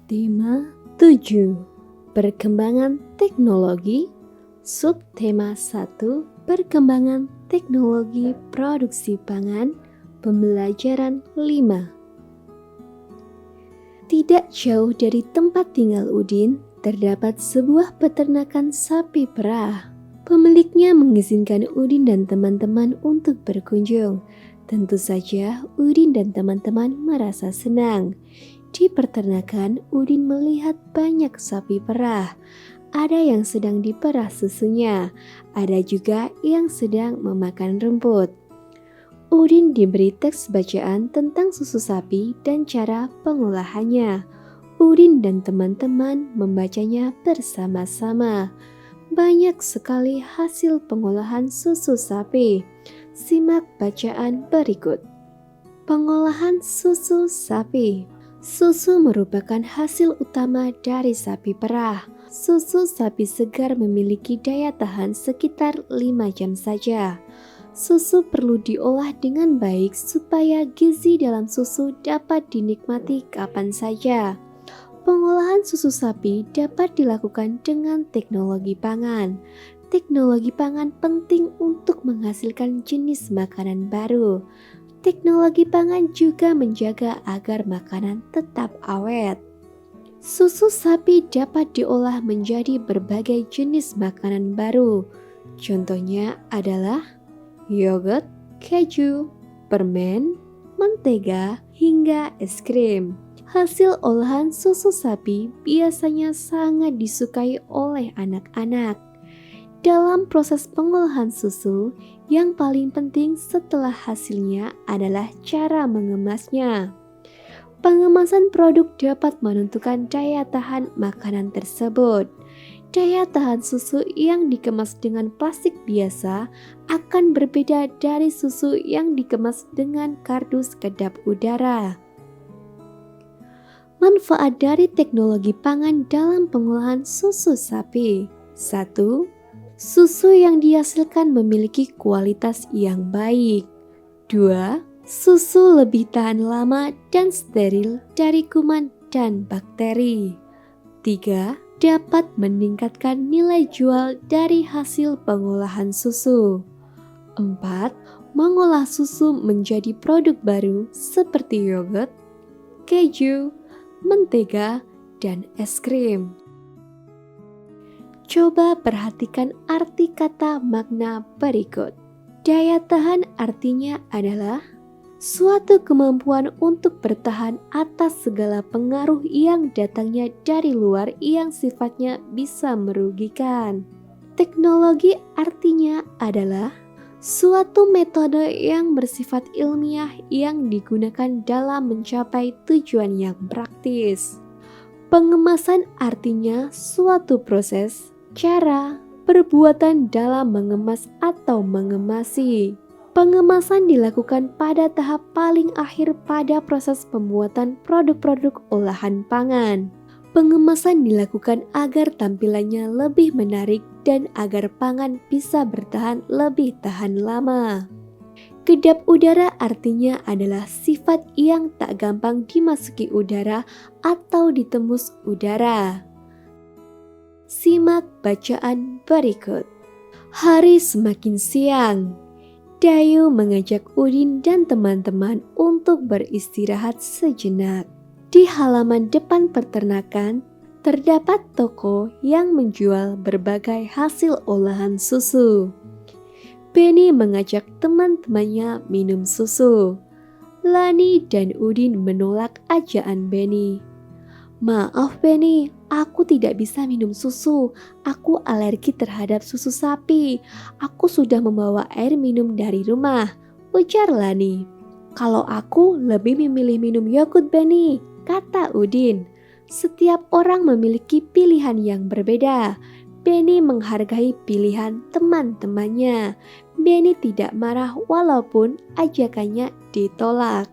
Tema 7. Perkembangan teknologi. Subtema 1. Perkembangan teknologi produksi pangan. Pembelajaran 5. Tidak jauh dari tempat tinggal Udin, terdapat sebuah peternakan sapi perah. Pemiliknya mengizinkan Udin dan teman-teman untuk berkunjung. Tentu saja Udin dan teman-teman merasa senang. Di peternakan, Udin melihat banyak sapi perah. Ada yang sedang diperah susunya, ada juga yang sedang memakan rumput. Udin diberi teks bacaan tentang susu sapi dan cara pengolahannya. Udin dan teman-teman membacanya bersama-sama. Banyak sekali hasil pengolahan susu sapi. Simak bacaan berikut. Pengolahan susu sapi. Susu merupakan hasil utama dari sapi perah. Susu sapi segar memiliki daya tahan sekitar 5 jam saja. Susu perlu diolah dengan baik supaya gizi dalam susu dapat dinikmati kapan saja. Pengolahan susu sapi dapat dilakukan dengan teknologi pangan. Teknologi pangan penting untuk menghasilkan jenis makanan baru. Teknologi pangan juga menjaga agar makanan tetap awet. Susu sapi dapat diolah menjadi berbagai jenis makanan baru. Contohnya adalah yogurt, keju, permen, mentega, hingga es krim. Hasil olahan susu sapi biasanya sangat disukai oleh anak-anak. Dalam proses pengolahan susu, yang paling penting setelah hasilnya adalah cara mengemasnya. Pengemasan produk dapat menentukan daya tahan makanan tersebut. Daya tahan susu yang dikemas dengan plastik biasa akan berbeda dari susu yang dikemas dengan kardus kedap udara. Manfaat dari teknologi pangan dalam pengolahan susu sapi. 1. Susu yang dihasilkan memiliki kualitas yang baik. 2. Susu lebih tahan lama dan steril dari kuman dan bakteri. 3. Dapat meningkatkan nilai jual dari hasil pengolahan susu. 4. Mengolah susu menjadi produk baru seperti yogurt, keju, mentega, dan es krim. Coba perhatikan arti kata makna berikut. Daya tahan artinya adalah suatu kemampuan untuk bertahan atas segala pengaruh yang datangnya dari luar yang sifatnya bisa merugikan. Teknologi artinya adalah suatu metode yang bersifat ilmiah yang digunakan dalam mencapai tujuan yang praktis. Pengemasan artinya suatu proses, cara, perbuatan dalam mengemas atau mengemasi. Pengemasan dilakukan pada tahap paling akhir pada proses pembuatan produk-produk olahan pangan. Pengemasan dilakukan agar tampilannya lebih menarik dan agar pangan bisa bertahan lebih tahan lama. Kedap udara artinya adalah sifat yang tak gampang dimasuki udara atau ditembus udara. Simak bacaan berikut. Hari semakin siang. Dayu mengajak Udin dan teman-teman untuk beristirahat sejenak. Di halaman depan peternakan, terdapat toko yang menjual berbagai hasil olahan susu. Benny mengajak teman-temannya minum susu. Lani dan Udin menolak ajakan Benny. Maaf Benny, aku tidak bisa minum susu. Aku alergi terhadap susu sapi. Aku sudah membawa air minum dari rumah, ujar Lani. Kalau aku lebih memilih minum yogurt Benny, kata Udin. Setiap orang memiliki pilihan yang berbeda. Benny menghargai pilihan teman-temannya. Benny tidak marah walaupun ajakannya ditolak.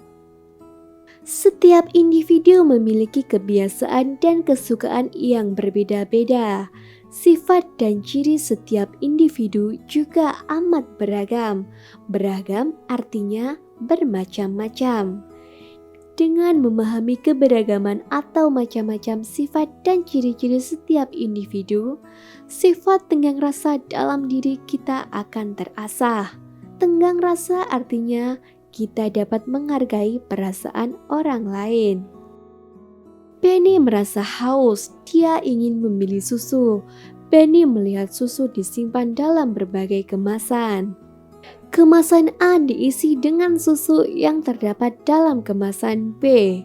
Setiap individu memiliki kebiasaan dan kesukaan yang berbeda-beda. Sifat dan ciri setiap individu juga amat beragam. Beragam artinya bermacam-macam. Dengan memahami keberagaman atau macam-macam sifat dan ciri-ciri setiap individu, sifat tenggang rasa dalam diri kita akan terasah. Tenggang rasa artinya kita dapat menghargai perasaan orang lain. Benny merasa haus, dia ingin memilih susu. Benny melihat susu disimpan dalam berbagai kemasan. Kemasan A diisi dengan susu yang terdapat dalam kemasan B.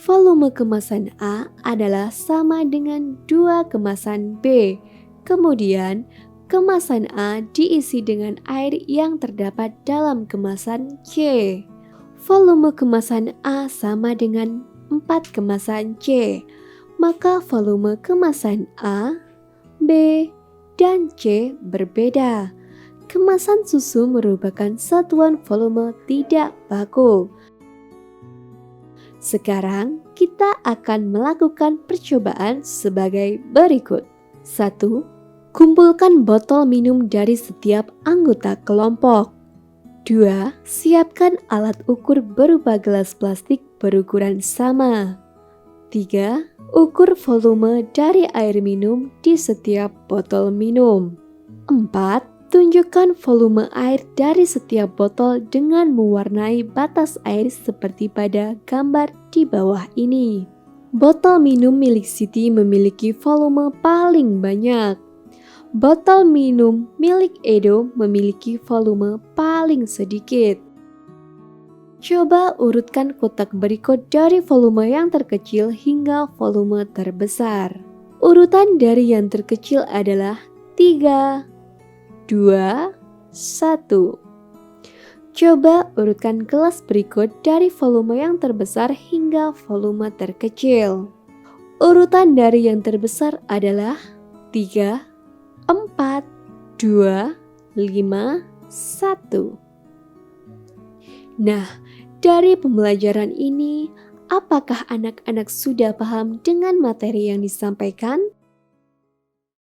Volume kemasan A adalah sama dengan 2 kemasan B. Kemudian, kemasan A diisi dengan air yang terdapat dalam kemasan C. Volume kemasan A sama dengan 4 kemasan C. Maka volume kemasan A, B, dan C berbeda. Kemasan susu merupakan satuan volume tidak baku. Sekarang kita akan melakukan percobaan sebagai berikut. 1. Kumpulkan botol minum dari setiap anggota kelompok. 2. Siapkan alat ukur berupa gelas plastik berukuran sama. 3. Ukur volume dari air minum di setiap botol minum. 4. Tunjukkan volume air dari setiap botol dengan mewarnai batas air seperti pada gambar di bawah ini. Botol minum milik Siti memiliki volume paling banyak. Botol minum milik Edo memiliki volume paling sedikit. Coba urutkan kotak berikut dari volume yang terkecil hingga volume terbesar. Urutan dari yang terkecil adalah 3, 2, 1. Coba urutkan gelas berikut dari volume yang terbesar hingga volume terkecil. Urutan dari yang terbesar adalah 3, 4, 2, 5, 1. Nah, dari pembelajaran ini, apakah anak-anak sudah paham dengan materi yang disampaikan?